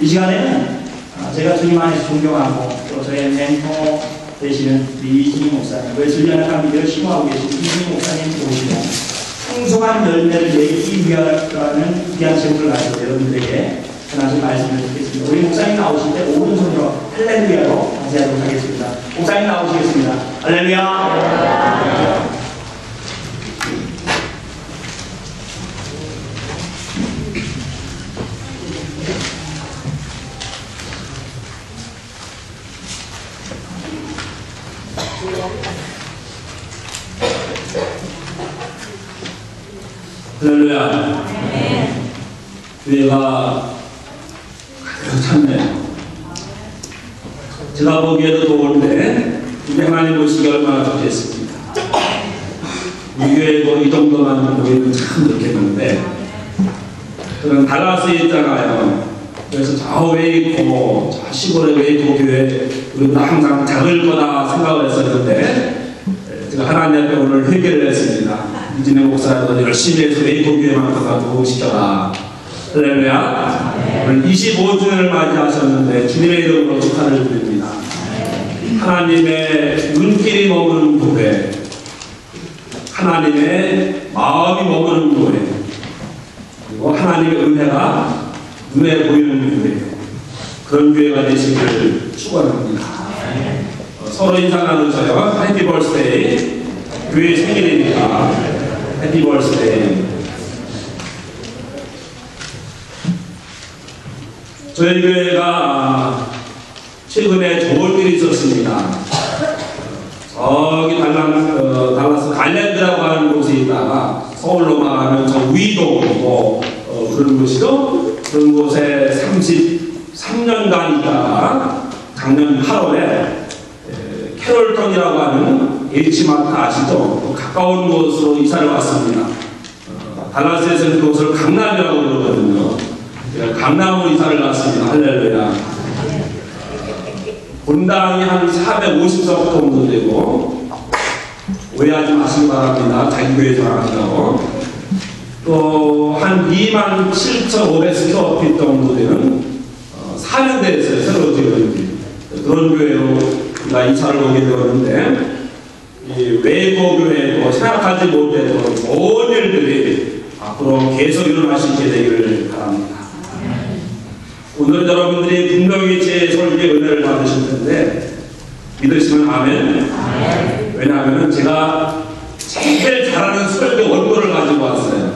이 시간에는 제가 주님 안에서 존경하고 또 저의 멘토 되시는 이진희 목사님, 그 전략한 미디어를 심호하고 계신 이진희 목사님 모시고 풍성한 열매를 내기 위하는 귀한 제목을 가지고 여러분들에게 하나씩 말씀을 듣겠습니다. 우리 목사님 나오실 때 오른손으로 할렐루야로 맞이하도록 하겠습니다. 목사님 나오시겠습니다. 할렐루야. 할렐루야. 교회가 가득 찼네요. 제가 보기에도 더운데 하나님 오시기 얼마나 좋겠습니다. 우리 교회도 이 정도만 보기에는 참 좋겠는데, 저는 달라스에 있잖아요. 그래서 저 웨이코, 저 시골의 웨이코 교회, 우리는 항상 작을 거다 생각을 했었는데, 제가 하나님 앞에 오늘 회개를 했습니다. 이진희 목사도 열심히 해서 웨이코 교회만 가서 도움시켜라. 할렐루야. 오늘 25주년을 맞이하셨는데 주님의 이름으로 축하를 드립니다. 하나님의 눈길이 머무는 교회, 하나님의 마음이 머무는 교회, 그리고 하나님의 은혜가 눈에 보이는 교회, 그런 교회가 되시기를 축원합니다. 서로 인사 나누셔요. 해피 벌스데이. 교회 생일입니다. 해피 벌스데이. 저희 교회가 최근에 좋은 일이 있었습니다. 저기 달라스 갈랜드라고 하는 곳에 있다가 서울로 말하면 저 위도 그런 곳이죠. 그런 곳에 33년간 있다가 작년 8월에 캐롤턴이라고 하는 H마트 아시죠? 가까운 곳으로 이사를 왔습니다. 달라스에서는 그곳을 강남이라고 그러거든요. 강남으로 이사를 갔습니다. 할렐루야. 본당이 한 450석 정도 되고, 오해하지 마시기 바랍니다. 자기 교회 전화하시라고. 또 한 27,500스퀘어핏 정도 되는 사면대에서 새로 지은 그런 교회로 우리가 이사를 오게 되었는데, 이 외고 교회도 생각하지 못했던 좋은 일들이 앞으로 계속 일어날 수 있게 되기를 바랍니다. 오늘 여러분들이 분명히 제 설교의 은혜를 받으실 텐데 믿으시면 아멘. 왜냐하면 제가 제일 잘하는 설교 원고를 가지고 왔어요.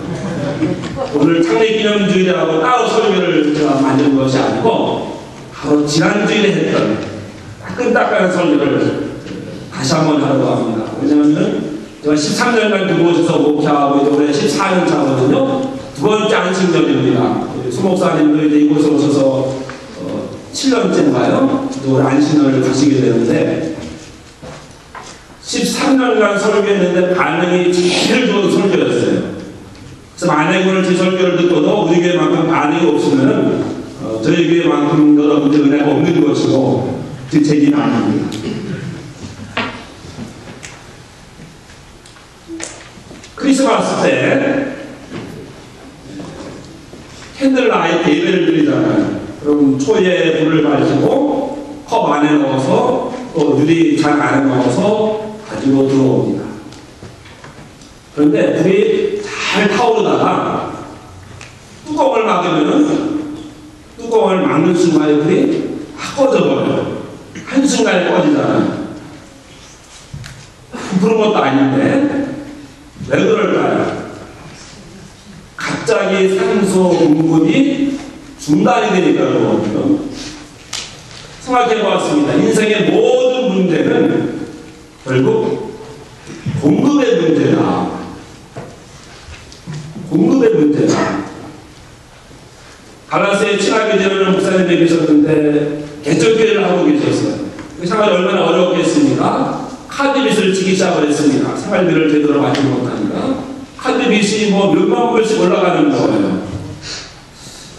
오늘 창립기념주일이라고 따로 설교를 제가 만든 것이 아니고 바로 지난주일에 했던 따끈따끈한 설교를 다시 한번 하려고 합니다. 왜냐하면 제가 13년간 그곳에서 목회하고 이제 올해 14년 차거든요. 두 번째 안식년입니다. 수목사님도 이제 이곳에 오셔서 7년째인가요? 또 안식년을 가시게 되는데 13년간 설교했는데 반응이 제일 좋은 설교였어요. 그래서 만약에 오늘 제 설교를 듣고도 우리 교회만큼 반응이 없으면 저희 교회만큼 여러분들 은혜가 없는 것이고 제 얘기는 아닙니다. 크리스마스 때 캔들라이트 예배를 드리잖아요. 그럼 초에 불을 밝히고 컵 안에 넣어서 또 유리잔 안에 넣어서 가지고 들어옵니다. 그런데 불이 잘 타오르다가 뚜껑을 뚜껑을 막는 순간에 불이 확 꺼져버려요. 한순간에 꺼지잖아요. 그런 것도 아닌데 왜 그럴까요? 갑자기 산소 공급이 중단이 되니까 그러거든요. 생각해 보았습니다. 인생의 모든 문제는 결국 공급의 문제다. 공급의 문제다. 갈라스에 친하게 지내는 목사님이 계셨는데 개척교회를 하고 계셨어요. 그 생활이 얼마나 어렵겠습니까? 카드빚을 지기 시작을 했습니다. 생활비를 제대로 받지 못하니까. 카드빚이 뭐 몇만 불씩 올라가는 거예요.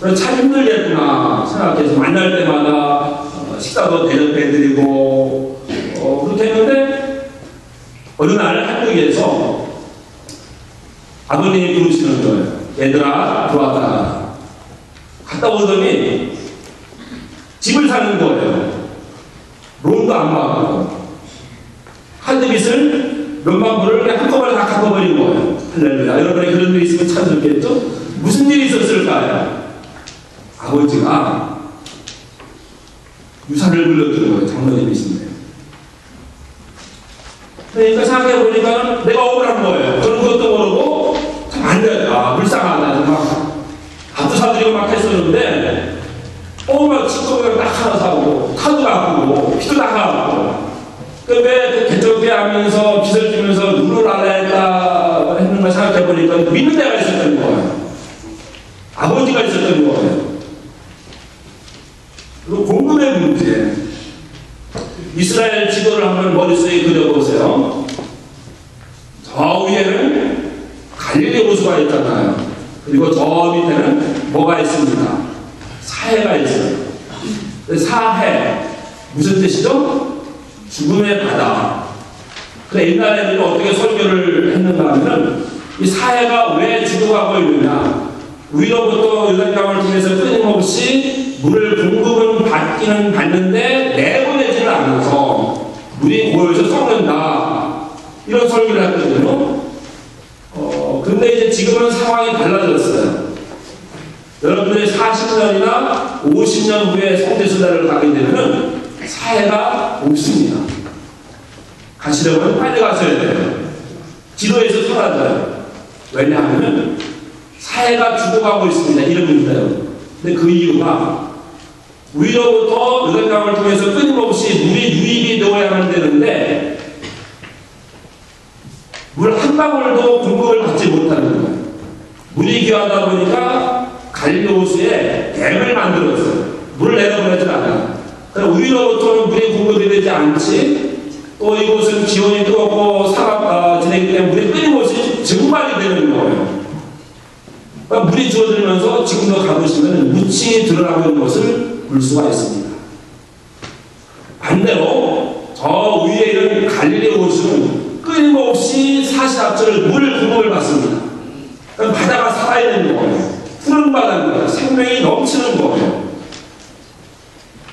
그래서 참 힘들겠구나 생각해서 만날 때마다 식사도 대접해드리고 그렇게 했는데 어느 날 한국에서 아버님이 부르시는 거예요. 얘들아 들어왔다. 갔다 오더니 집을 사는 거예요. 론도 안 받고 한두 빚을 몇만 불을 그냥 한꺼번에 다 갚아버린 거예요. 할렐루야. 여러분이 그런 일 있으면 참 좋겠죠? 무슨 일이 있었을까요? 아버지가 유산을 물려주는 거예요. 장로님이신데. 그러니까 생각해보니까 내가 억울한 거예요. 그런 것도 모르고 참 안 돼. 아, 불쌍하다. 막 밥도 사드리고 막 했었는데 막 집도 딱 하나 사고 카드 갚고 빚도 다 갚고 왜 개척해 하면서 빚을 주면서 눈을 알아야겠다 했는 걸 생각해보니까 믿는 데가 있었던 거예요. 아버지가 있었던 거예요. 그리고 공급의 문제. 이스라엘 지도를 한번 머릿속에 그려보세요. 저 위에는 갈릴리 호수가 있잖아요. 그리고 저 밑에는 뭐가 있습니다. 사해가 있어요. 사해 무슨 뜻이죠? 죽음의 바다. 그래 옛날에는 어떻게 설교를 했는가 하면 이 사해가 왜 죽어가고 있느냐. 위로부터 요단강을 통해서 끊임없이 물을 공급은 받기는 받는데 내보내지를 않아서 물이 고여서 썩는다. 이런 설교를 했거든요. 근데 이제 지금은 상황이 달라졌어요. 여러분들이 40년이나 50년 후에 성대수다를 가게 되면 사해가 없습니다. 가시려면 빨리 가셔야 돼요. 지도에서 사라져요. 왜냐하면 사해가 죽어가고 있습니다. 이름입니다요. 근데 그 이유가 위로부터 요단강을 통해서 끊임없이 물이 유입이 되어야만 되는데 물 한 방울도 공급을 받지 못하는 거예요. 물이 귀하다 보니까 갈릴리 호수에 댐을 만들었어요. 물을 내려보내지 않아요. 그럼 위로부터는 물이 공급이 되지 않지 또 이곳은 기온이 뜨겁고 사막 지내기 때문에 물이 끊임없이 증발이 되는 거예요. 그러니까 물이 줄어들면서 지금도 가보시면 묻이 드러나고 있는 것을 볼 수가 있습니다. 반대로 저 위에 있는 갈릴리 호수는 끊임없이 사시납철 물 공급을 받습니다. 그러니까 바다가 살아있는 거예요. 푸른 바다입니다. 생명이 넘치는 거예요.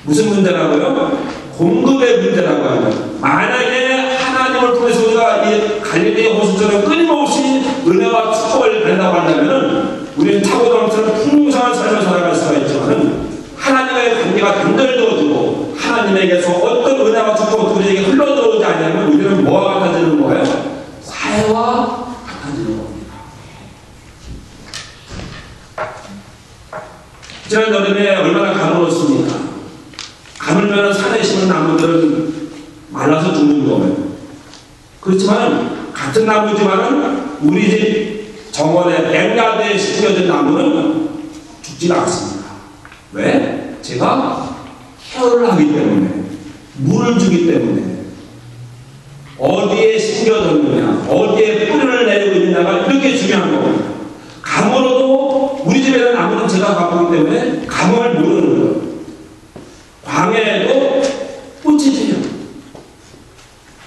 무슨 문제라고요? 공급의 문제라고 하면 만약에 하나님을 통해서 우리가 이 갈릴리 호수처럼 끊임없이 은혜와 축복을 받는다고 한다면 우리는 타고난처럼 풍성한 삶을 살아갈 수가 있지만 하나님의 관계가 단절되어지고 하나님에게서 어떤 은혜와 축복이 우리에게 흘러들어오지 않으면 우리는 뭐와 같아지는 거예요? 사해와 같아지는 겁니다. 지난 여름에 얼마나 가물었습니까? 가물면 산에 심은 나무들은 말라서 죽는 거예요. 그렇지만 같은 나무지만 우리 집 정원에 뱅가드에 심겨진 나무는 죽지 않습니다. 왜? 제가 케어를 하기 때문에 물을 주기 때문에 어디에 심겨졌느냐 어디에 뿌리를 내리고 있느냐가 이렇게 중요한 겁니다. 가물어도 우리 집에는 나무는 제가 갖고 있기 때문에 가물을 모르는 거예요. 광야에도 꽃이 피요.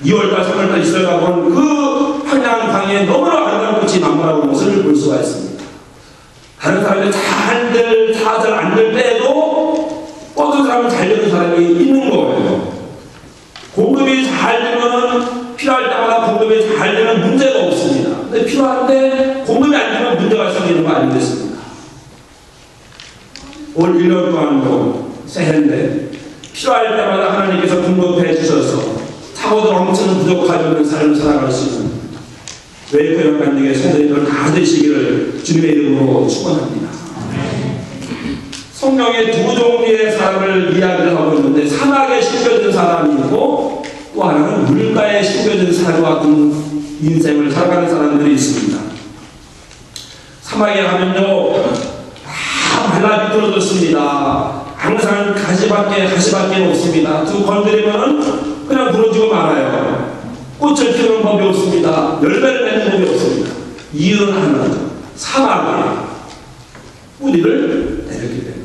2월달 3월달 이스라엘 가보면 그 황양 광야에 너무나 아름다운 꽃이 만발하고 것을 볼 수가 있습니다. 다른 사람들 잘 안 될 때에도 어떤 사람은 잘 되는 사람이 있는 거예요. 공급이 잘 되면 필요할 때마다 공급이 잘 되면 문제가 없습니다. 근데 필요한데 공급이 안 되면 문제가 생기는 거 아니겠습니까? 올 1년 동안도 새해인데 필요할 때마다 하나님께서 공급해 주셔서 차고도 엄청 부족하지 않는 삶을 살아갈 수 있는 웨이크 영감님의 성도님들 다 되시기를 주님의 이름으로 축원합니다. 성경에 두 종류의 사람을 이야기를 하고 있는데 사막에 심겨진 사람이 있고 또 하나는 물가에 심겨진 사람과 같은 인생을 살아가는 사람들이 있습니다. 사막에 가면요 다 말라 비틀어졌습니다. 항상 가시밖에 없습니다. 두 건드리면 그냥 부러지고 말아요. 꽃을 피우는 법이 없습니다. 열매를 맺는 법이 없습니다. 이유는 하나죠. 사막에 뿌리를 내렸기 때문에.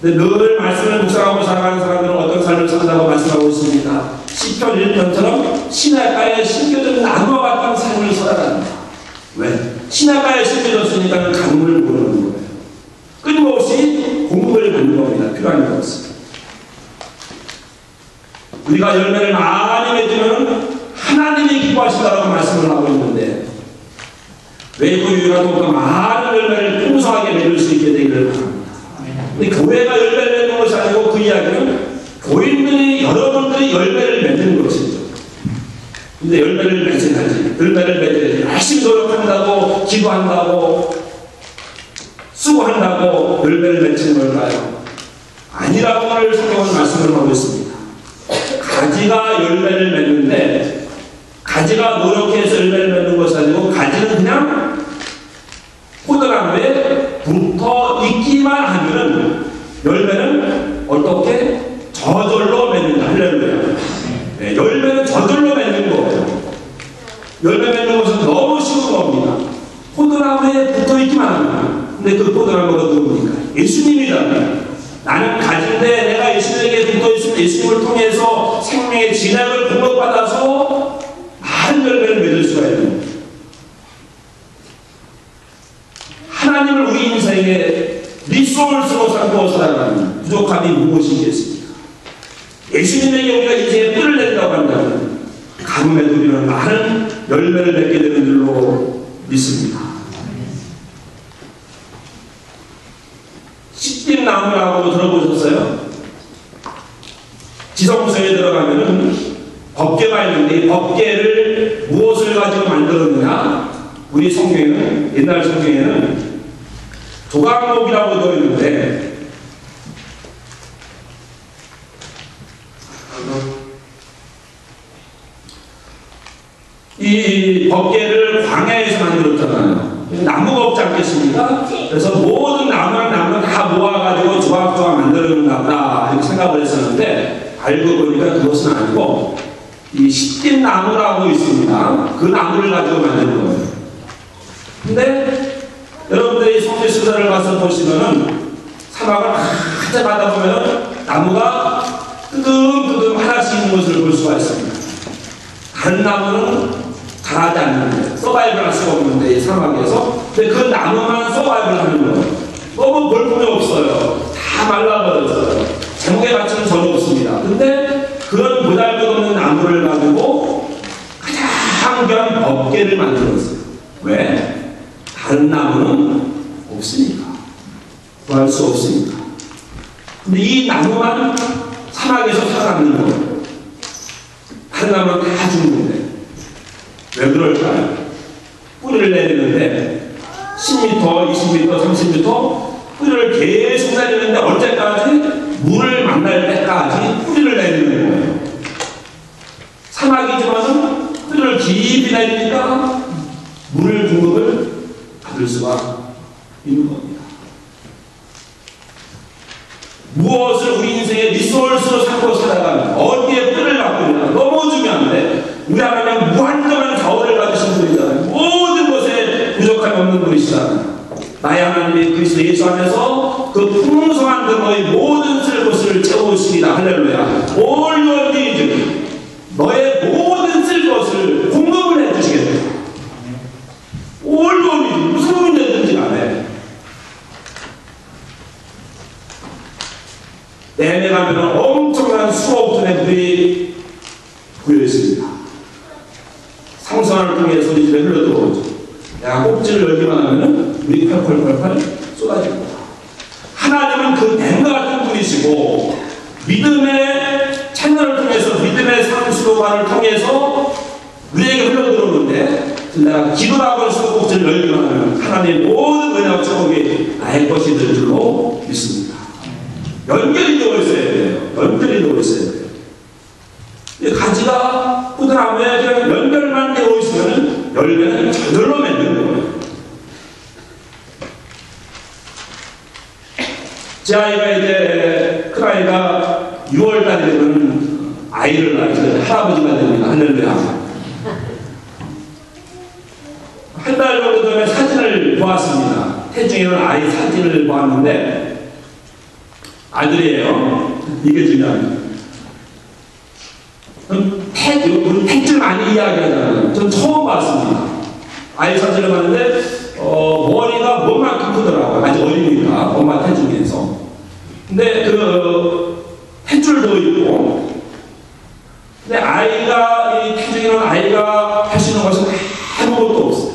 근데 늘 말씀을 묵상하고 살아가는 사람들은 어떤 삶을 산다고 말씀하고 있습니다. 시편 1편처럼 시냇가에 심겨진 나무와 같은 삶을 살아갑니다. 왜? 시냇가에 심겨졌으니까 강물을 모르는 거예요. 끊임없이 공급을 맺는 겁니다. 필요한 것은. 우리가 열매를 많이 맺으면 하나님이 기뻐하신다고 말씀을 하고 있는데 왜 그 유라도 많은 열매를 풍성하게 맺을 수 있게 되기를 바랍니다. 근데 교회가 열매를 맺는 것이 아니고 그 이야기는 교인들이 여러분들이 열매를 맺는 것이죠. 근데 열매를 맺어야지. 열매를 맺어야지. 열심히 노력한다고 기도한다고 수고한다고 열매를 맺는 걸까요? 아니라고 오늘 성경은 말씀을 하고 있습니다. 가지가 열매를 맺는데 가지가 노력해서 열매를 맺는 것이 아니고 가지는 그냥 포도나무에 붙어 있기만 하면 열매는 어떻게? 저절로 맺는다. 할렐루야. 네, 열매는 저절로 맺는 거예요. 열매 맺는 것은 너무 쉬운 겁니다. 포도나무에 붙어 있기만 합니다. 근데 그 포도나무가 누굽니까? 예수님이잖아요. 나는 가진데 내가 예수님에게 붙어 있으면 예수님을 통해서 생명의 진액을 공급받아서 많은 열매를 맺을 수가 있는 거예요. 하나님을 우리 인생에 리소스로 삼고 살아가는 부족함이 무엇이겠습니까? 예수님에게 우리가 인생에 뿔을 낸다고 한다면 가뭄에도 우리는 많은 열매를 맺게 되는 줄로 믿습니다. 십빛 나무라고 들어보셨어요? 지성소에 들어가면은 법궤가 있는데 이 법궤를 무엇을 가지고 만들었느냐? 우리 성경에는 옛날 성경에는 조각목이라고 되어 있는데 이 법궤를 광야에서 만들었잖아요. 나무가 없지 않겠습니까? 그래서 모든 나무는 다 모아가지고 조각조각 만들었나 보다 이렇게 생각을 했었는데 알고 보니까 그것은 아니고 이 십빛 나무라고 있습니다. 그 나무를 가지고 만드는 거예요. 근데 여러분들이 성지 수사를 가서 보시면은 사막을 한참 가다 보면은 나무가 끄듬끄듬 하나씩 있는 것을 볼 수가 있습니다. 다른 나무는 자라지 않는데 서바이벌 할 수가 없는데 이 사막에서 근데 그 나무만 서바이벌 하는 거예요. 너무 볼품이 없어요. 다 말라버렸어요. 제목의 가치는 전혀 없습니다. 근데 그런 보잘것없는 나무를 가지고 가장 귀한 법궤를 만들었어요. 왜? 다른 나무는 없으니까. 구할 수 없으니까. 근데 이 나무만 사막에서 살아남는 거예요. 다른 나무는 다 죽는데. 왜 그럴까요? 뿌리를 내리는데 10m, 20m, 30m 뿌리를 계속 내리는데 언제까지? 물을 만날 때까지 뿌리를 내리는 거예요. 사막이지만은 뿌리를 깊이 내리니까 물 공급을 받을 수가 있는 겁니다. 무엇을 우리 인생의 리소스로 삼고 살아가면 어디에 뿌리를 갖고 있냐 너무 중요한데 우리 하나님은 무한정한 자원을 가지신 분이잖아요. 모든 것에 부족함이 없는 분이시잖아요. 나의 하나님이 그리스도 예수 안에서 그 풍성한 너의 모든 쓸 것을 채우십니다. 할렐루야. All your needs, 너의 모든 쓸 것을 공급을 해주시겠다. All your needs, 무슨 문제든지 간에 내내 가면 엄청난 수억 톤의 물이 고여있습니다. 상선을 통해 소리집에 흘러들어오죠. 내가 꼭지를 열기만 하면 물이 펄펄펄펄 쏟아집니다. 하나님은 그 댐과 같은 분이시고 믿음의 채널을 통해서 믿음의 상수도관을 통해서 우리에게 흘러들어오는데 내가 기도하고 수도꼭지를 열기만 하면 하나님의 모든 은혜와 축복이 나의 것이 될 줄로 믿습니다. 연결이 되어 있어야 돼요. 연결이 되어 있어야 돼요. 가지가 포도나무에 그냥 연결만 되어 있으면 열매는 저절로 맺는 거예요. 제 아이가 이제 큰 아이가 6월달이 되면 아이를 낳아서 할아버지가 됩니다. 할렐루야. 한 달 정도 전에 사진을 보았습니다. 태중에는 아이 사진을 보았는데 아들이에요. 이게 중요합니다. 택줄 많이 이야기하잖아요. 전 처음 봤습니다. 아이 사진을 봤는데 머리가 뭐만큼 크더라고요. 아직 어리니까 엄마 태중에서. 근데 그 탯줄도 있고, 근데 아이가, 이 태중이는 아이가 할 수 있는 것은 아무것도 없어요.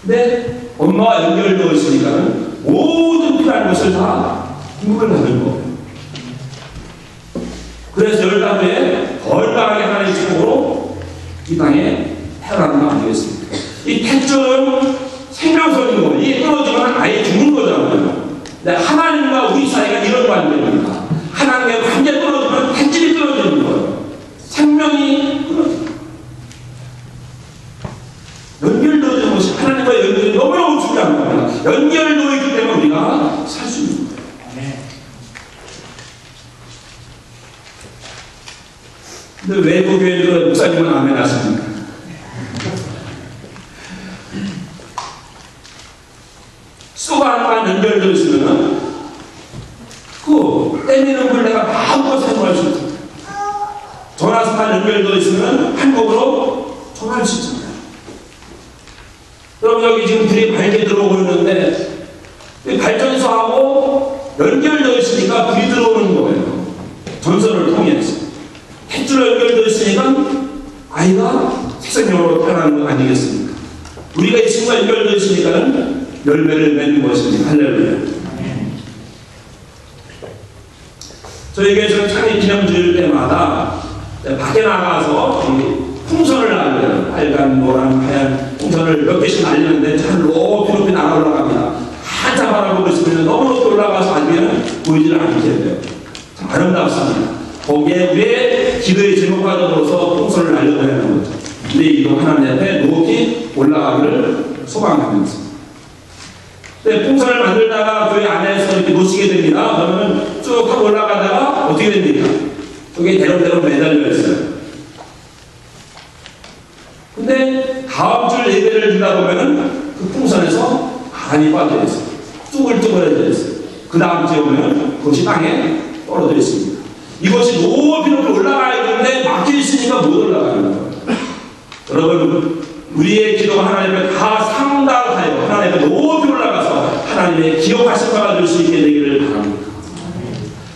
근데 엄마와 연결되어 있으니까 모든 필요한 것을 다 공급을 받는 거예요. 그래서 열담에 건강하게 하나님의 축복으로 이 땅에 태어나는 거 아니겠습니까? 이 탯줄은 생명선인 거예요. 이게 떨어지면 아예 죽는 거잖아요. 근데 하나님과 우리 사이가 이런 관계입니다. 하나님의 관계 떨어지면 탯줄이 떨어지는 거예요. 생명이 떨어집니다. 연결되어지는 것이 하나님과 연결이 너무너무 중요한 겁니다. 연결되어 있기 때문에 우리가 살 수 있는 거예요. 근데 왜 그 교회들은 목사님은 아멘 하십니까? 소방만 연결되어 있으면 그 때리는 걸 내가 마음껏 사용할 수 있어요. 전화선만 연결되어 있으면 한국으로 전화할 수 있잖아요. 그럼 여기 지금 불이 밝게 들어오고 있는데 발전소하고 연결되어 있으니까 불이 들어오는 거예요. 전선을 통해서. 탯줄로 연결되어 있으니까 아이가 새생명으로 태어나는 거 아니겠습니까? 우리가 이 친구가 연결되어 있으니까 열매를 맺는 것입니다. 할렐루야. 저희 교회에서는 창립 기념주일 때마다 밖에 나가서 풍선을 날려요. 빨간, 노란, 하얀 풍선을 몇 개씩 날리는데 잘 높이 날아 올라갑니다. 한참 바라보고 있으면 너무 높이 올라가서 아니면 보이지를 않게 돼요. 참 아름답습니다. 거기에 우리의 기도의 제목과정으로서 풍선을 날려보내야 하는 거죠. 우리의 기도 하나님 앞에 높이 올라가기를 소망하면서. 근데 풍선을 만들다가 교회 안에서 이렇게 놓치게 됩니다. 그러면 쭉 하고 올라가다가 어떻게 됩니까? 저게 대롱대롱 매달려 있어요. 근데 다음 줄 예배를 주다 보면은 그 풍선에서 간이 빠져 있어요. 쭈글쭈글해져 있어요. 그 다음 주에 오면 그것이 땅에 떨어져 있습니다. 이것이 높이 올라가야 되는데 막혀 있으니까 못 올라가는 거예요. 여러분, 우리의 기도가 하나님께 다 상달하여 하나님께 높이 올라가서 하나님의 기억하신 바가 될 수 있게 되기를 바랍니다.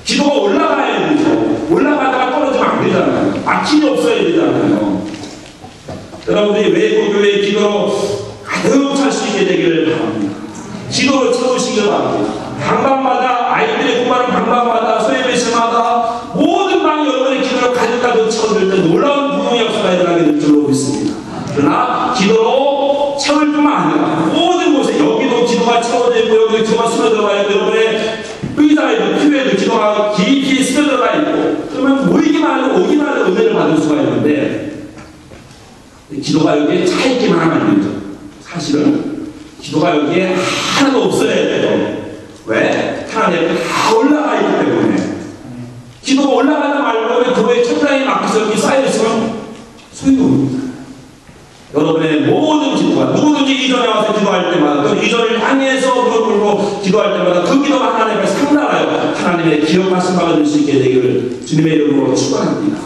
기도가 올라가야 되죠. 올라가다가 떨어지면 안 되잖아요. 막힘이 없어야 되잖아요. 여러분들이 외국교회의 기도로 가득 찰 수 있게 되기를 바랍니다. 기도로 채우시길 바랍니다. 방방마다 아이들의 공부하는 방방마다 소예배실마다 모든 방이 여러분의 기도로 가득가득 채워질 때 놀라운 부흥의 역사가 일어나게 될 줄로 믿습니다. 그러나 기도로 채울 뿐만 아니라 모든 곳에 여기도 기도가 채워져 있고 여기도 기도가 스며들어가 있고 여러분의 의사에도 필요에도 기도가 깊이 스며들어가 있고 그러면 모이기만 하고 오기만 하고 은혜를 받을 수가 있는데 기도가 여기에 차있기만 하면 안 되죠. 사실은 기도가 여기에 하나도 없어야 돼요. 왜? 하나님 앞에 다 올라가 있기 때문에. 기도가 올라가다 말고 그거에 천장에 막혀서 여기 쌓여있으면 소용없습니다. 여러분의 모든 기도가 누구든지 이전에 와서 기도할 때마다 또 이전을 향해서 무릎 꿇고 기도할 때마다 그 기도가 하나님 앞에 상달하여 하나님의 기억하신 바가 될 수 있게 되기를 주님의 이름으로 축원합니다.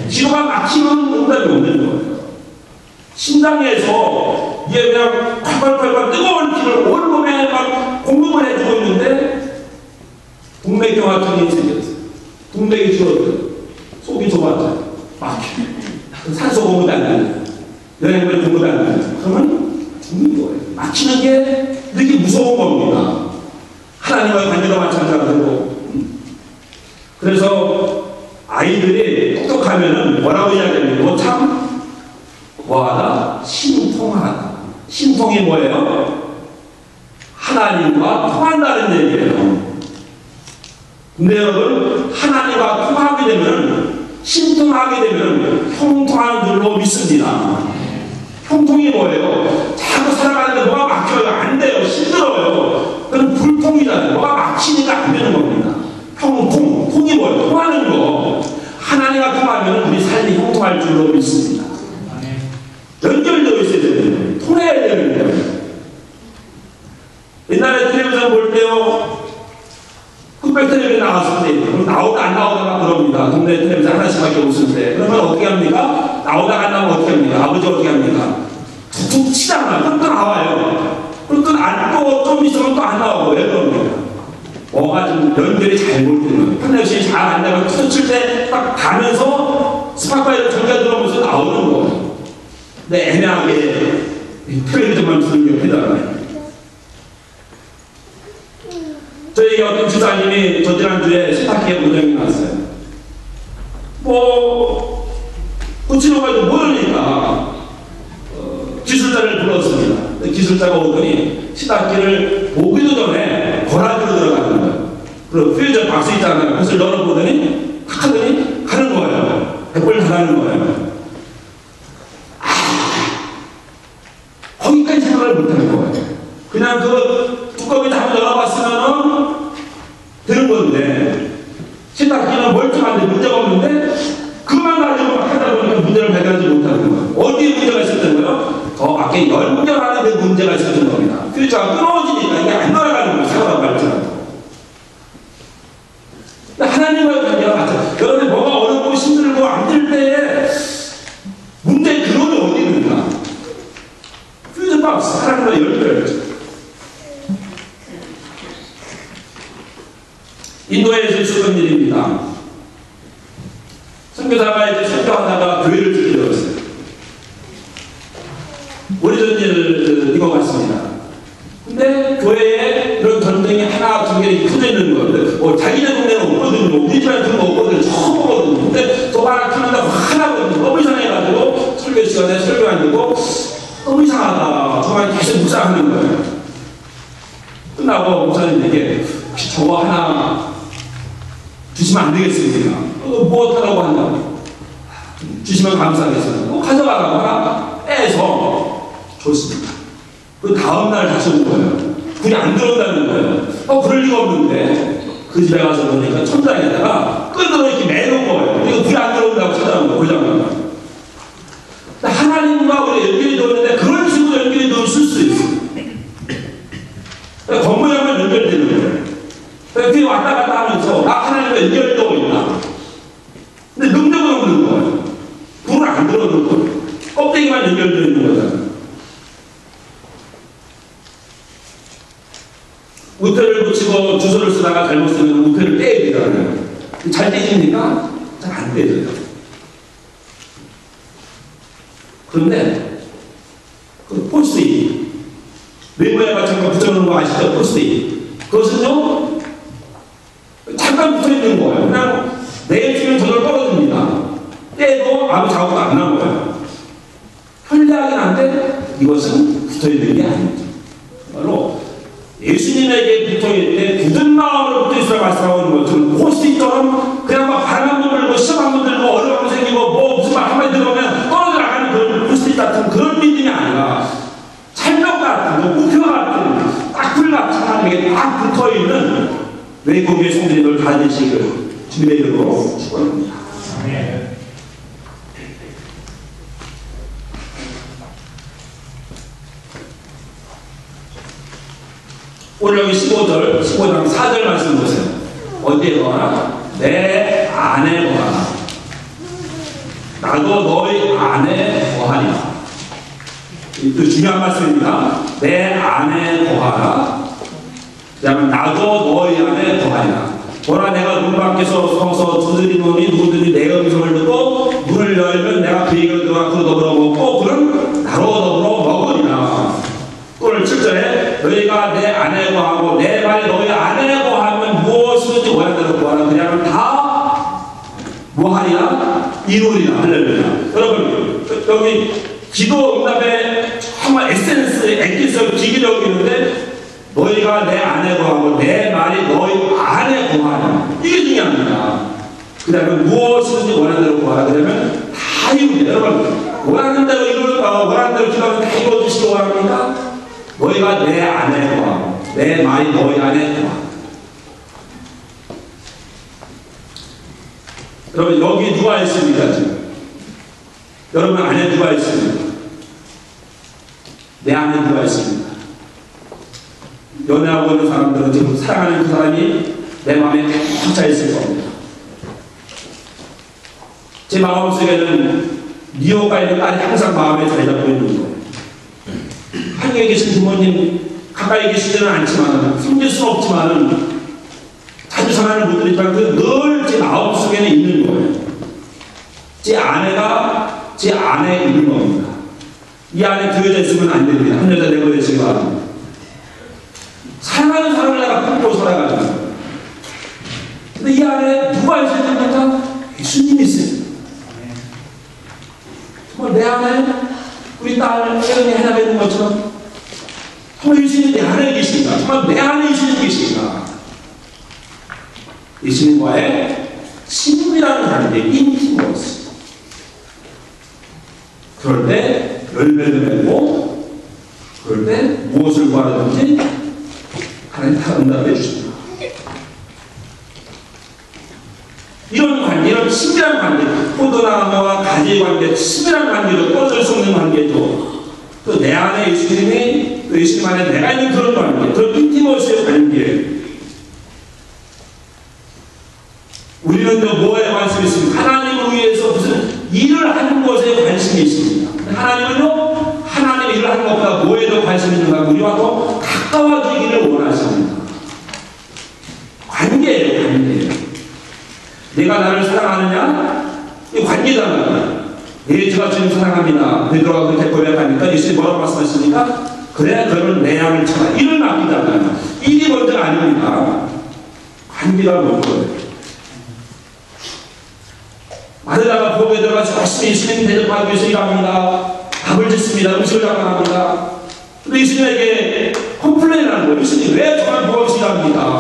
기도가 막히면 응답이 없는 거예요. 심장에서 이게 그냥 콸콸콸 뜨거운 피를 온 몸에 막 공급을 해주고 있는데 동맥경화증이 생겼어요. 동맥이 줄어들어요. 속이 좁아져요. 막혀요. 산소 공급이 안 돼요. 영양분이 공급이 안 돼요. 그러면 죽는 거예요. 막히는 게 되게 무서운 겁니다. 하나님과의 관계도 마찬가지고. 그래서 아이들이 똑똑하면은 뭐라고 이야기합니까? 너 참 뭐하다? 신통하다. 신통이 뭐예요? 하나님과 통한다는 얘기예요. 근데 여러분, 하나님과 통하게 되면, 신통하게 되면 형통한 줄로 믿습니다. 형통이 뭐예요? 자꾸 살아가는데 뭐가 막혀요? 안 돼요. 힘들어요. 그건 불통이잖아요. 뭐가 막히니까 안 되는 겁니다. 형통, 통이 뭐예요? 통하는 거. 하나님과 통하면 우리 삶이 형통할 줄로 믿습니다. 연결되어 있어야 되는 거예요. 통해야 되는 거예요. 옛날에 텔레비전 볼 때요, 흑백 텔레비전 나왔을 때, 그럼 나오다 안 나오다가 그럽니다. 동네 텔레비전 하나씩밖에 없을 때. 그러면 어떻게 합니까? 나오다가 안 나오면 어떻게 합니까? 아버지 어떻게 합니까? 툭툭 치잖아. 그럼 또 나와요. 그럼 또 안, 또 좀 있으면 또 안 나오고. 왜 그럽니까? 뭐가 좀 연결이 잘 되는 거예요. 컨넥션이 잘 안 나가면 터칠 때 딱 가면서 스파크파이를 전자 들어오면서 나오는 거예요. 근데 애매하게 텔레비전만 두는 게 되잖아요. 저희 어떤 지사님이 저 지난주에 세탁기에 고장이 났어요. 뭐 고치는 거 모르니까 기술자를 불렀습니다. 기술자가 오더니 세탁기를 보기도 전에 고라지로 들어가는 거예요. 그리고 퓨저 박스 있잖아요. 그것을 열어보더니 탁 하더니 가는 거예요. 100불 다 가는 거예요. 거기까지 생각을 못하는 거예요. 그냥 그 뚜껑이 다 한번 열어봤으면은 되는 건데 세탁기는 멀쩡한데 문제가 없는데 그만 가지고 막 하다 보니까 문제를 발견하지 못하는 거예요. 어디에 문제가 있었던 거예요? 저 밖에 연결하는 데 문제가 있었던 겁니다. 퓨즈가 끊어지니까 이게 안 돌아가는 거예요. 사고가 발전하고. 하나님과의 관계가 맞죠. 여러분이 뭐가 어렵고 힘들고 안 될 때에 문제의 근원이 어디 있는가? 퓨즈 박스 하나님과 연결했죠. 인도에서 있었던 일입니다. 선교사가 이제 선교하다가 교회를 짓게 되었어요. 오래전 일인 것 같습니다. 근데 교회에 이런 전쟁이 하나 두 개 커져 있는 건데, 자기네 동네는 없거든요. 우리 집안에 그런 거 없거든요. 처음 보거든요. 근데 저 하나 키는데 하나거든요. 너무 이상해가지고 설교 시간에 설교 안 되고 너무 이상하다. 정말 계속 묵상하는 거예요. 끝나고 목사님에게 혹시 저거 하나 주시면 안 되겠습니까? 뭐 하라고 한다고? 주시면 감사하겠습니다. 가져가라고 하나 빼서 줬습니다. 그 다음날 다시 온 거예요. 그게 안 들어온다는 거예요. 그럴 리가 없는데 그 집에 가서 보니까 천장에다가 끈으로 이렇게 매놓은 거예요. 이거 불이 안 들어온다고 찾아온 거예요. 고장난 거. 하나님과 우리가 연결이 되었는데 그런 식으로 연결이 되었을 수 있어요. 겉모양만 연결되는 거예요. 그게 왔다 갔다 하면서 나 하나님과 연결되어 있나? 근데 능력은 없는 거예요. 불을 안 들어오는 거예요. 껍데기만 연결되어 있는 거잖아요. 우표를 붙이고 주소를 쓰다가 잘못 쓰면 우표를 떼야 되잖아요. 잘 떼집니까? 잘 안 떼져요. 그런데 그 포스트잇 외부에 맞춰서 붙여놓은 거 아시죠? 포스트잇 그것은요 잠깐 붙어있는 거예요. 그냥 내일 주면 저절로 떨어집니다. 떼도 아무 자국도 안 나고요. 편리하긴 한데 이것은 붙어있는 게 아니죠. 바로 예수님에게 붙어있을 때 굳은 마음으로 붙어있으라 말씀하고 있는 것처럼 포스트잇처럼 그냥 막 바람 한 번 불고 시험 한 번 들고 어려움 한 번 생기고 뭐 무슨 말 한마디 들어오면 떨어져 나가는 그런 포스트잇 같은 그런 믿음이 아니라 찰벽 같은 우표 같은 딱불같이 하나님에게 딱 붙어있는 외국의 성도님들 가지시기를 주님의 이름으로 축원합니다. 네. 오늘 여기 15장 4절 말씀 보세요. 어디에 거하라? 내 안에 거하라. 나도 너희 안에 거하리라. 그 중요한 말씀입니다. 내 안에 거하라. 그 다음에 나도 너희 안에 거하리라. 보라 내가 문 밖에서 서서 두드리노니 누구든지 내 음성을 듣고 문을 열면 내가 그에게 들어가 그 더불어 먹고 그는 나로 더불어 먹으리라. 오늘 7절에 너희가 내 안에 거하고 내 말이 너희 안에 거하면 무엇이든지 원하는 대로 구하라. 그냥 다 뭐하리라? 이루리라. 할렐루야. 여러분 여기 기도 응답에 정말 에센스에 액기스가 기기적이 있는데 너희가 내 안에 거하고 내 말이 너희 안에 거하라. 이게 중요합니다. 그 다음에 무엇이든지 원하는 대로 구하라. 그러면 다 이루리라. 여러분 원하는 대로 원하는 대로 기도하면 다 이루어주시기 원합니다. 너희가 내 안에 거하고 내 말이 너희 안에 거하라. 여러분 여기 누가 있습니까 지금? 여러분 안에 누가 있습니까? 내 안에 누가 있습니까? 연애하고 있는 사람들은 지금 사랑하는 그 사람이 내 마음에 꽉 차 있을 겁니다. 제 마음속에는 미호가 있는 딸이 항상 마음에 자리 잡고 있는 거예요. 한국에 계신 부모님 가까이 계시지는 않지만 숨길 수는 없지만 자랑을 못 드리지만 늘 제 마음속에는 있는 거예요. 제 아내가 제 안에 있는 겁니다. 이 안에 그 여자 있으면 안 됩니다. 한 여자 내가 되시기 바랍니다. 사랑하는 사람을 내가 품고 살아가는 거예요. 근데 이 안에 누가 있어야 됩니까? 예수님이 있어요. 정말 내 안에 우리 딸 혜연이 해나가 있는 것처럼 정말 예수님이 내 안에 계십니다. 정말 내 안에 예수님이 계십니다. 예수님과의 친밀한 관계, 인티머스. 그럴 때 열매를 맺고, 그럴 때 무엇을 구하든지 하나님 다 응답해 주십니다. 이런 관계, 이런 친밀한 관계, 포도나무와 가지의 관계, 친밀한 관계도 떨어질 수 없는 관계도 또 내 안에 예수님이, 또 예수님 안에 내가 있는 그런 관계, 그런 인티머스의 관계. 우리는 또 뭐에 관심이 있습니까? 하나님을 위해서 무슨 일을 하는 것에 관심이 있습니다. 하나님은요, 하나님의 일을 하는 것보다 뭐에 더 관심이 있는가? 우리와 더 가까워지기를 원하십니다. 관계예요, 관계. 내가 나를 사랑하느냐? 이 관계잖아요. 예, 제가 주님 사랑합니다. 베드로가 그렇게 고백하니까 예수님이 뭐라고 말씀하십니까? 그래, 너는 내 양을 쳐라. 일을 맡기잖아요. 일이 먼저가 아닙니다. 관계가 먼저예요. 마누라가 부엌에 들어가서 열심히 예수님 대접하기 위해서 일합니다. 밥을 짓습니다. 음식을 담당합니다. 근데 예수님에게 컴플레인을 하는 거예요. 예수님 왜 저만 부엌에서 일합니다.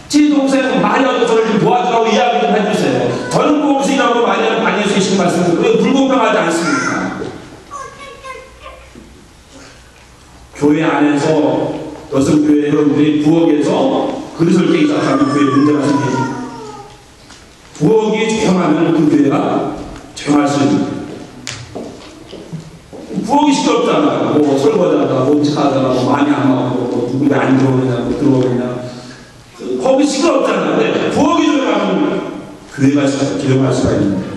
제 동생 마리아도 저를 좀 도와주라고 이야기 좀 해주세요. 저는 부엌에서 일하고 마리아는 방에서 예수님 말씀을 왜 불공평하지 않습니까? 교회 안에서 여성교회 여러분들이 부엌에서 그릇을 깨기 시작하면 교회에 문제가 생깁니다. 부엌이 조용하면 그 교회가 조용할 수 있는 거예요. 부엌이 시끄럽잖아요. 뭐 설거지하다가 몸치하다가 뭐 많이 안 나오고 뭐 누군가 안 들어오느냐 뭐 들어오느냐 거기 시끄럽잖아요. 근데 부엌이 조용하면 교회가 조용할 수가 있는 거예요.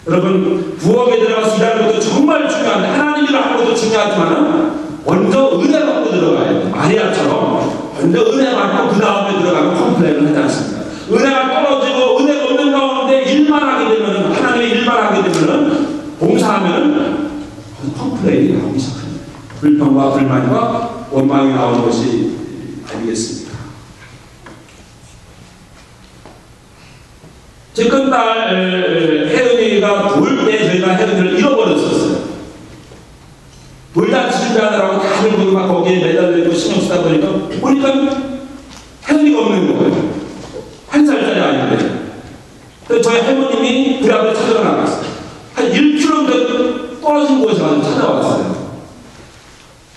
여러분 부엌에 들어가서 일하는 것도 정말 중요한데 하나님 일을 하는 것도 중요하지만 먼저 은혜 받고 들어가야 돼요. 마리아처럼 먼저 은혜 받고 그 다음에 들어가면 컴플레인을 하지 않습니다. 은혜가 떨어지고 은혜가 없는 가운데 일만 하게 되면 하나님의 일만 하게 되면 봉사하면 컴플레인이 나오기 시작합니다. 불평과 불만과 원망이 나오는 것이 아니겠습니까? 제 큰 딸 혜은이가 돌 때 저희가 혜은이를 잃어버렸었어요. 돌잔치 준비하느라고 다들 막 거기에 매달리고 신경 쓰다 보니까 혜은이가 없는 거예요. 1살짜리 아이인데. 그래서 저희 할머님이 그 앞에 찾으러 나갔어요. 한 1km 떨어진 곳에 가서 찾아왔어요.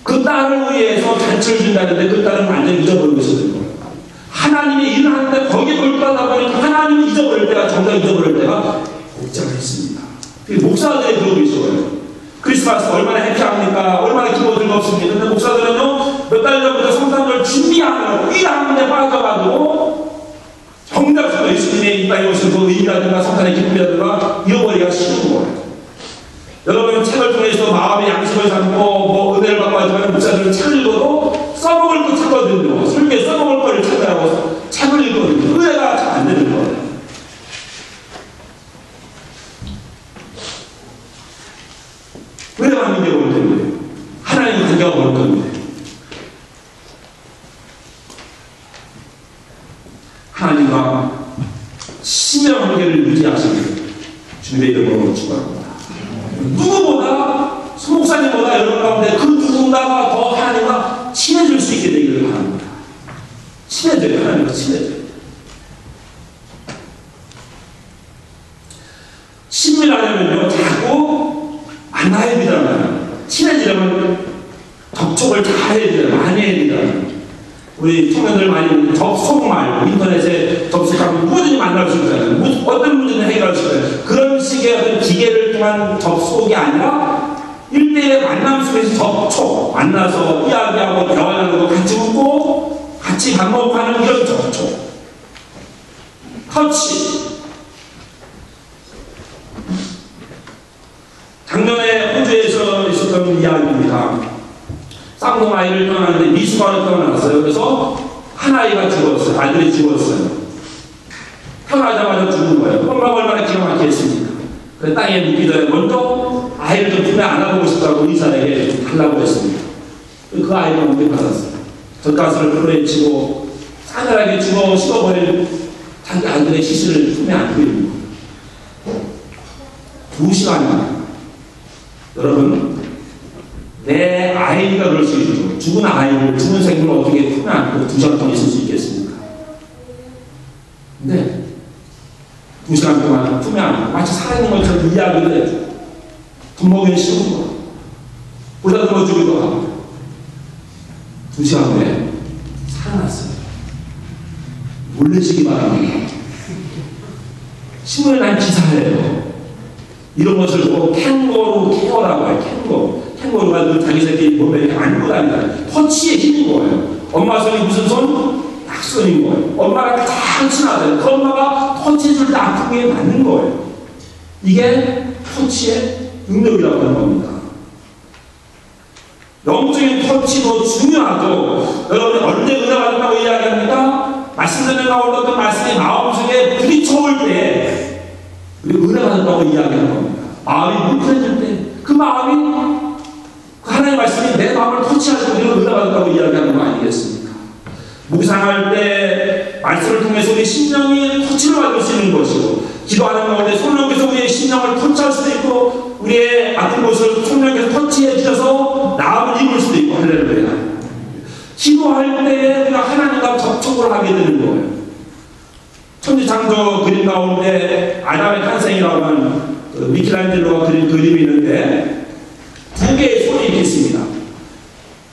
그 딸을 위해서 잔치를 준다는데 그 딸은 완전히 잊어버리고 있었던 거예요. 하나님이 일을 하는데 거기에 돌아가다 보니까 하나님을 잊어버릴 때가 정작 잊어버릴 때가 복잡해 있습니다. 목사들이 그러고 있어요. 크리스마스 얼마나 해피합니까? 얼마나 기분 즐겁습니까? 근데 목사들은요, 몇 달 전부터 성탄절 준비하느라고 일하는데 빠져가지고 정작 예수님의 이 땅에 오신 그 의미라든가 성탄의 기쁨이라든가 잃어버리기가 쉬운 거예요. 여러분 책을 통해서 마음의 양식을 삼고 뭐 은혜를 받고 하지만 목사들은 책을 읽어도 써먹을 거 찾거든요. 설교에 써먹을 거를 찾으라고 책을 읽거든요. 은혜가 잘 안 되는 거예요. 은혜가 안 되는 걸 때문에 하나님의 관계가 올 건데 하나님과 친밀한 관계를 유지하시는 주님의 이름으로 축원합니다. 누구보다 소목사님보다 여러분 가운데 그 누군가가 더 하나님과 친해질 수 있게 되기를 바랍니다. 친해져요. 하나님과 친해져요. 친밀하려면요 자꾸 만나야 되잖아요. 친해지려면 접촉을 잘 해야 돼요. 많이 해야 되잖아요. 우리 청년들 많이 접속 말고 인터넷에 접속하면 꾸준히 만날 수 있잖아요. 어떤 문제는 해결할 수 있어요. 그런 식의 어떤 기계를 통한 접속이 아니라 1대1의 만남 속에서 접촉, 만나서 이야기하고 대화하는 거 같이 웃고 같이 밥 먹고 하는 이런 접촉. 터치. 작년에 호주에서 있었던 이야기입니다. 쌍둥 아이를 떠나는데 미숙아를 떠나왔어요. 그래서 한 아이가 죽었어요. 아들이 죽었어요. 태어나자마자 죽은 거예요. 엄마가 얼마나 기가 막히겠습니까? 그 땅에 묻기 전에 먼저 아이를 좀 품에 안아보고 싶다고 의사에게 좀 달라고 했습니다. 그 아이가 옮겨받았어요. 젖가스를 풀어헤치고 싸늘하게 식어버린 자기 아들의 시신을 품에 안고 있는 거예요. 2시간입니다. 여러분, 내 아이가 그럴 수 있죠. 죽은 아이를, 죽은 생물을 어떻게 품에 안고 2시간 동안 있을 수 있겠습니까? 근데 2시간 동안 품에 안고 마치 살아있는 것처럼 이야기를 해주고 덤먹이는 시험도 보다 들어주기도 하고 2시간 후에 살아났어요. 놀라시기 바랍니다. 신문에 난 기사예요. 이런 것을 보고 캥거루 케어라고 해요. 캥거루가 늘 자기 새끼 몸에 안고 다닌다. 터치에 힘인 거예요. 엄마 손이 무슨 손? 약손인 거예요. 엄마가 가장 친하대요. 그 엄마가 터치해줄 때 아픈 게 맞는 거예요. 이게 터치의 능력이라고 하는 겁니다. 영적인 터치도 중요하죠. 여러분이 언제 은혜 받는다고 이야기합니까? 말씀 전에 나올 어떤 말씀이 마음속에 부딪혀올 때 우리 은혜 받는다고 이야기하는 겁니다. 마음이 불편해질 때 그 마음이 그 하나님의 말씀이 내 마음을 터치할 때 우리가 은혜 받는다고 이야기하는 거 아니겠습니까? 묵상할 때 말씀을 통해서 우리 심령이 터치를 받을 수 있는 것이고 기도하는 가운데 성령께서 우리의 심령을 터치할 수도 있고 우리의 아픈 곳을 성령께서 터치해 주셔서 나음을 입을 수도 있고 할렐루야. 기도할 때 우리가 하나님과 접촉을 하게 되는 거예요. 천지창조 그림 가운데 아담의 탄생이라고 하는 미켈란젤로가 그린 그림이 있는데 2개의 손이 있습니다.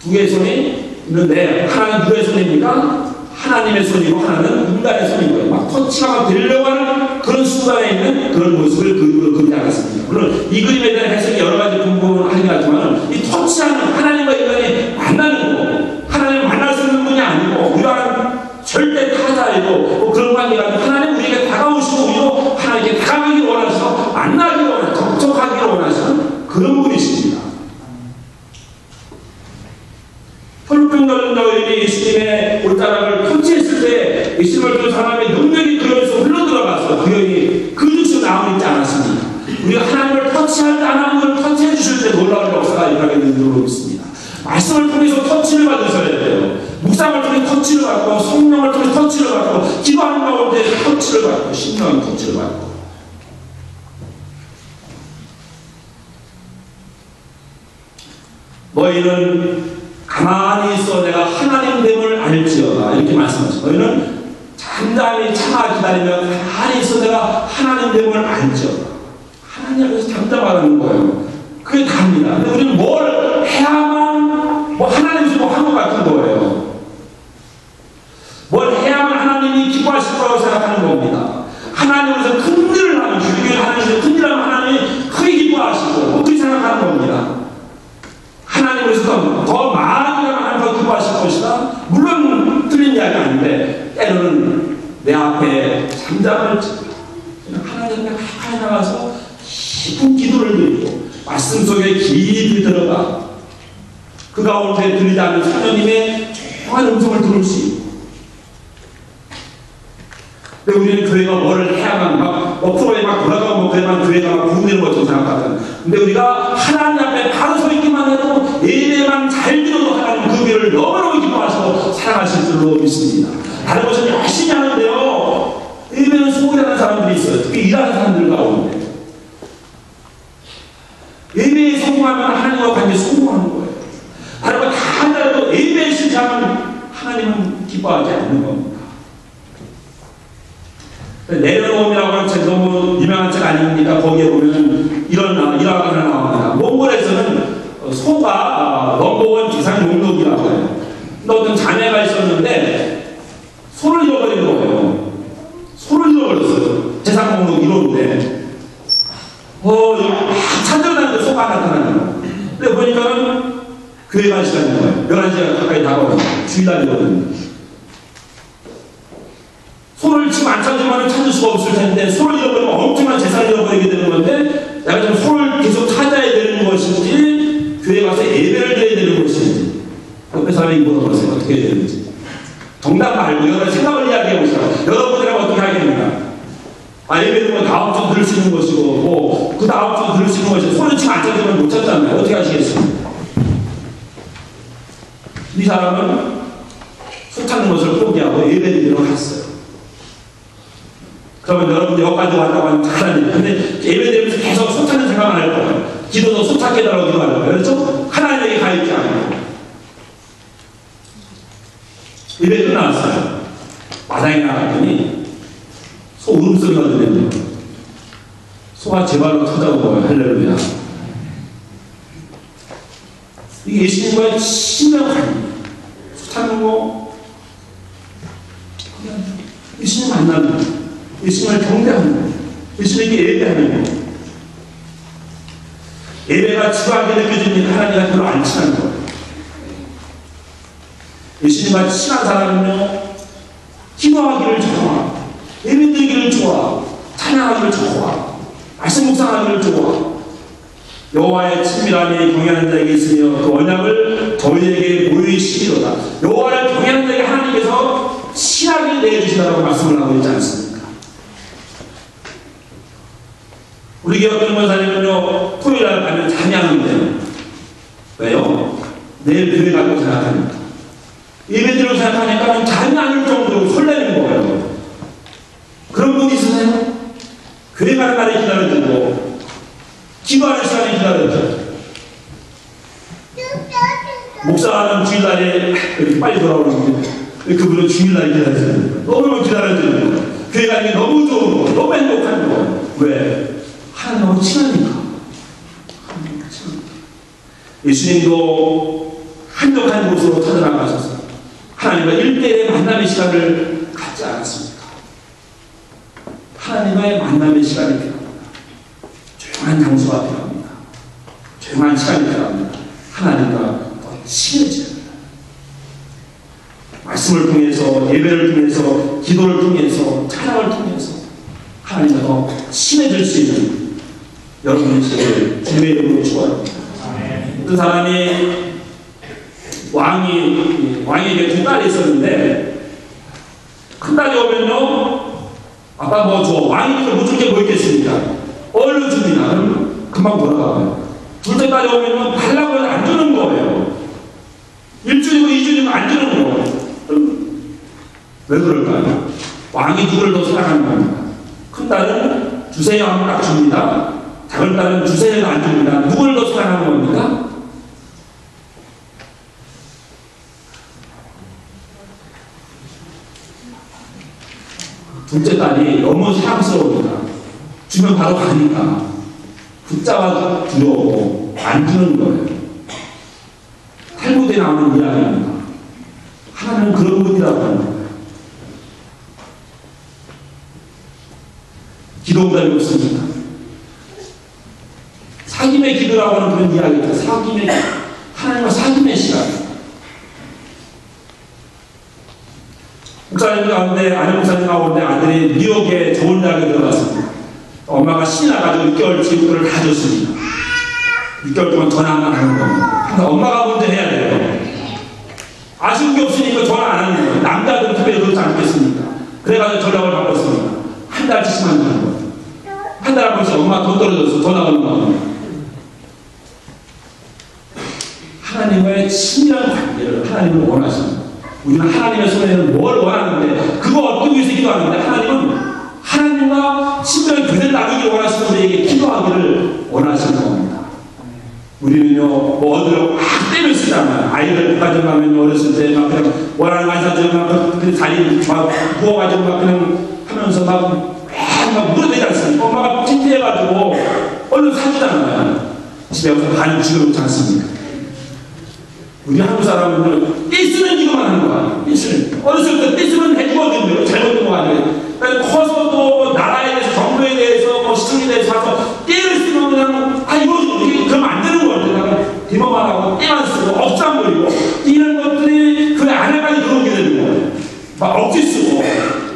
2개의 손이 있는데 하나는 누구의 손입니까? 하나님의 손이고 하나는 인간의 손인 거예요. 막 터치가 되려고 하는 그런 순간에 있는 그런 모습을 그리지 않았습니다. 물론 이 그림에 대한 해석이 여러 가지 궁금하긴 하지만 이 터치하는 하나님과 인간이 만나는 거, 하나님을 만날 수 있는 분이 아니고 우리가 절대 타자이고 뭐 그런 관계가 아니고 하나님 우리에게 다가오시고 우리도 하나님께 다가가기를 원하시고 만나기를 원하시고 접촉하기를 원하시는 그런 분이십니다. 혈병 걸린 여인이 예수님의 옷자락을 터치했을 때 예수님을 본 사람의 능력이 그 여인에서 흘러들어가서 그 여인이 그 즉시 나오고 있지 않았습니다. 우리가 하나님을 터치할 때 하나님을 터치해 주실 때 놀라운 역사가 일어나게 되는 줄로 믿습니다. 말씀을 통해서 터치를 받으셔야 돼요. 묵상을 통해 터치를 받고 성령을 통해 터치를 받고 기도하는 가운데 터치를 받고 신령한 터치를 받고 너희는 가만히 있어 내가 하나님 됨을 알지어다 이렇게 말씀하셨어요. 너희는 잠잠히 참아 기다리면 가만히 있어 내가 하나님 됨을 알지어다. 하나님 앞에서 잠잠하라는 거예요. 그게 답니다. 근데 우리는 뭘 해야만 뭐 하나님이 뭐 한 것 같은 거예요. 뭘 해야만 하나님이 기뻐하실 거라고 생각하는 겁니다. 하나님께서 큰 일을 하면 주님께서 하나님께서 큰 일을 하면 하나님이 크게 기뻐하시고 뭐 그렇게 생각하는 겁니다. 하나님께서 더 많이 하면 더 기뻐하실 것이다. 물론 틀린 이야기 아닌데 때로는 내 앞에 잠잠을 하나님 앞에 가까이 나가서 깊은 기도를 드리고 말씀 속에 깊이 들어가 그 가운데 들리지 않는 하나님의 조용한 음성을 들을 수 있고 근데 우리는 교회가 뭘 해야만 막 프로에 막 돌아가고 그래만 교회가 막 부흥되는 것처럼 생각하잖아요. 근데 우리가 하나님 앞에 바로 서 있기만 해도 예배만 잘 들어도 하나님 그 교회를 너무너무 기뻐하시고 사랑하실 줄로 믿습니다. 다른 것은 열심히 하는데요. 예배는 소홀하는 사람들이 있어요. 특히 일하는 사람들 가운데. 예배에 성공하면 하나님과 관계 성공하는 거예요. 다른 거 다 하더라도 예배에 실패하면 하나님은 기뻐하지 않는 겁니다. 내려놓음이라고 하는 책 너무 유명한 책 아닙니까? 거기에 보면 이런 일화가 하나 나옵니다. 몽골에서는 소가 넘버원 기상 목록이라고 해요. 근데 어떤 자매가 있었는데 소를 잃어버린 거예요. 소를 잃어버렸어요. 재산 목록 1호인데 찾아다니는데 소가 나타나는 거예요. 근데 보니까는 교회 갈 시간인 거예요. 11시가 가까이 다가오고 주일날이거든요. 소를 지금 안 찾으면 찾을 수가 없을 텐데 소를 잃어버리면 엄청난 재산을 잃어버리게 되는 건데 내가 지금 소를 계속 찾아야 되는 것인지 교회 가서 예배를 드려야 되는 것인지 옆에 사람이 물어보세요. 어떻게 해야 되는지 정답 말고 여러분의 생각을 이야기해 보시라. 여러분이라면 어떻게 하겠습니까? 예배드리면 다음 주 들을 수 있는 것이고, 뭐, 그 다음 주 들을 수 있는 것이고, 손을 치면 안 쳐지면 못 찾잖아요. 어떻게 하시겠습니까? 이 사람은 소 타는 것을 포기하고 예배드리러 갔어요. 그러면 여러분들 여기까지 왔다고 하면 잘하는 근데 예배드리면서 계속 소 타는 생각만 할 거예요. 기도도 소 타게 해달라고 기도할 거예요. 그렇죠? 하나님에게 가 있지 않고. 예배 끝났어요. 마당에 나갔더니 소 울음소리가 들리는 거예요. 소가 제 발로 찾아오고요. 할렐루야. 이게 예수님과의 친밀한 관계. 소 타는 거, 예수님 만나는 거, 예수님을 경배하는 거, 예수님에게 예배하는 거. 예배가 지루하게 느껴지니까 하나님과 별로 안 친한 거예요. 예수님과 친한 사람은요, 기도하기를 좋아, 예배드리기를 좋아, 찬양하기를 좋아, 말씀 묵상하기를 좋아. 여호와의 친밀함이 경외하는 자에게 있으며 그 언약을 저희에게 보이시리로다. 여호와를 경외하는 자에게 하나님께서 신하게 내주시라고 말씀을 하고 있지 않습니까? 우리 교회 어떤 권사님은요, 토요일날 가면 잠이 안 온대요. 왜요? 내일 교회 가고 생각하니까. 예배드리고 생각하니까 잠이 안 올 정도로 설레는 거예요. 그런 분 있으세요? 교회 가는 날에 기다려주고, 기도하는 시간에 기다려주고, 목사는 주일날에 이렇게 빨리 돌아오는데, 그분은 주일날에 기다려주는 거예요. 너무 기다려주는 거예요. 교회 가는 게 너무 좋은 거예요. 너무 행복한 거예요. 왜? 하나님하고 친하니까. 예수님도 한적한 곳으로 찾아나가셔서 하나님과 1대1의 만남의 시간을 갖지 않았습니까? 하나님과의 만남의 시간이 필요합니다. 조용한 장소가 필요합니다. 조용한 시간이 필요합니다. 하나님과 더 친해져야 합니다. 말씀을 통해서, 예배를 통해서, 기도를 통해서, 찬양을 통해서 하나님과 더 친해질 수 있는 여러분의 시간을 주님의 이름으로 축원합니다. 그 사람이 왕에게 두 딸이 있었는데, 큰 딸이 오면요, 아빠 뭐 줘. 왕이 못 줄 게 뭐 있겠습니까? 얼른 줍니다. 그럼 금방 돌아가고요. 둘째 딸이 오면요, 달라고 해도 안 주는 거예요. 1주이고 2주이고 안 주는 거예요. 왜 그럴까요? 왕이 누구를 더 사랑하는 겁니다. 큰 딸은 주세요 하면 딱 줍니다. 작은 딸은 주세요 안 줍니다. 누구를 더 사랑하는 겁니까? 둘째 딸이 너무 사랑스러우니까 주면 바로 가니까 붙잡아 주려고 안 주는 거예요. 탈무드에 나오는 이야기입니다. 하나님은 그런 분이라고 하는 거예요. 기도응답이 없습니까? 사귐의 기도라고 하는 그런 이야기입니다. 사귐의 기도. 하나님과 사귐의 시간. 목사님 가운데, 아내 목사님 가운데 아들이 뉴욕에 좋은 대학에 들어갔습니다. 엄마가 신이 나가지고 6개월 지급금을 다 줬습니다. 6개월 동안 전화만 하는 겁니다. 그러니까 엄마가 먼저 해야 돼요. 아쉬운 게 없으니까 전화 안 하는 거예요. 남자들은 특별히 그렇지 않겠습니까? 그래가지고 전화를 바꿨습니다. 한 달치씩만 주는 거예요. 한 달 한 번씩 엄마 돈 떨어져서 전화 오는 겁니다. 하나님과의 친밀한 관계를 하나님은 원하십니다. 우리는 하나님의 손에는 뭘 원하는데, 그거 얻기 위해서 기도하는데, 하나님은 하나님과 친밀한 교제를 나누기 원하시는 우리에게 기도하기를 원하시는 겁니다. 우리는요, 뭐 어디로 막 때를 쓰잖아요. 아이들 가정 가면 어렸을 때 막 그냥 원하는 거 안 사주면 막 자리 막 부어가지고 막 그냥 하면서 막 물어대지 않습니까? 엄마가 찐태해가지고 얼른 사주잖아요. 집에 가서 많이 죽여놓지 않습니까? 우리 한국 사람은 떼쓰는 기도만 하는 거야. 떼쓰는. 어렸을 때 떼쓰면 해주거든요. 잘못된 거 아니에요. 커서도 나라에 대해서, 정부에 대해서, 뭐 시청에 대해서 와서 떼를 쓰면 그냥, 이거 그러면 안 되는 거예요. 디모만 하고 떼만 쓰고 억장 부리고 이런 것들이 그 안에까지 들어오게 되는 거예요. 막 억지 쓰고,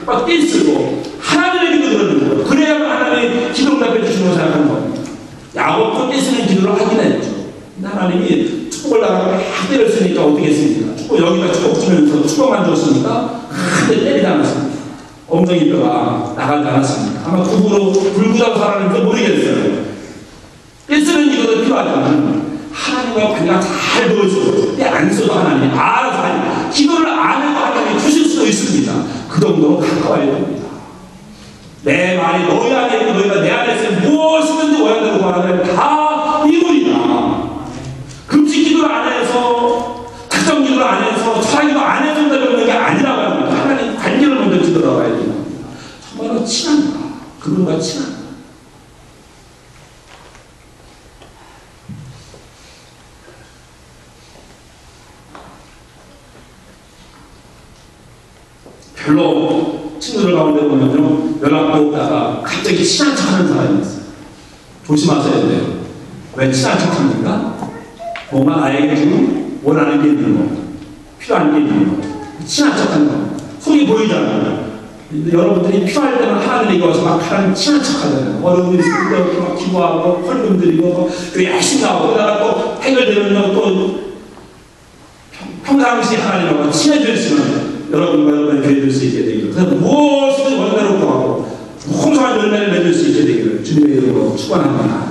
막 떼 쓰고, 하나님의 기도 들어주는 거예요. 그래야만 하나님이 기도응답해 주시는 걸 생각하는 거예요. 야곱도 떼쓰는 기도를 하긴 했죠. 하나님이 축복을 나가고 막 때를 쓰니까 어떻게 했습니까? 축복 여기다 축복 주면서 축복만 줬으니까 크게 때리지 않았습니까? 엉덩이뼈가 나가지 않았습니까? 아마 그분으로 불구자고 살았는지 모르겠어요. 떼쓰는 이것도 필요하지만 하나님과 관계가 잘 보여주고 때 안 써도 하나님이 알아서 하니 기도를 안 해도 하나님이 주실 수도 있습니다. 그 정도로 가까워야 됩니다. 내 말이 너희 안에 있고 너희가 내 안에 있으면 무엇이든지 원하는 대로 하나님 다 이루리라. 금식 기도를 안 해서 특정 기도를 안 해서 철학 기도 안 해서 되는 게 아니라고 합니다. 하나님 관계를 먼저 지도라고 해야 됩니다. 정말로 친합니다. 그분과 친합니다. 별로 친구들 가운데 보면요, 연락도 없다가 갑자기 친한 척 하는 사람이 있어요. 조심하셔야 돼요. 왜 친한 척 합니까? 뭔가 나에게 지금 원하는 게 있는 거, 필요한 게 있는 거, 친한 척 하는 거. 속이 보이잖아요. 여러분들이 필요할 때는 하나님에게 와서 막 하나님 친한 척 하잖아요. 어려운 일이 있을 때 막 기도하고, 헐금 드리고, 또 열심히 하고, 그러다가 또 해결되면 또 평상시 하나님하고 친해질 수 있는 여러분과 여러분의 교회될 수 있게 되기를, 그래서 무엇이든 원대로 구하고 풍성한 열매를 맺을 수 있게 되기를 주님의 이름으로 축원합니다.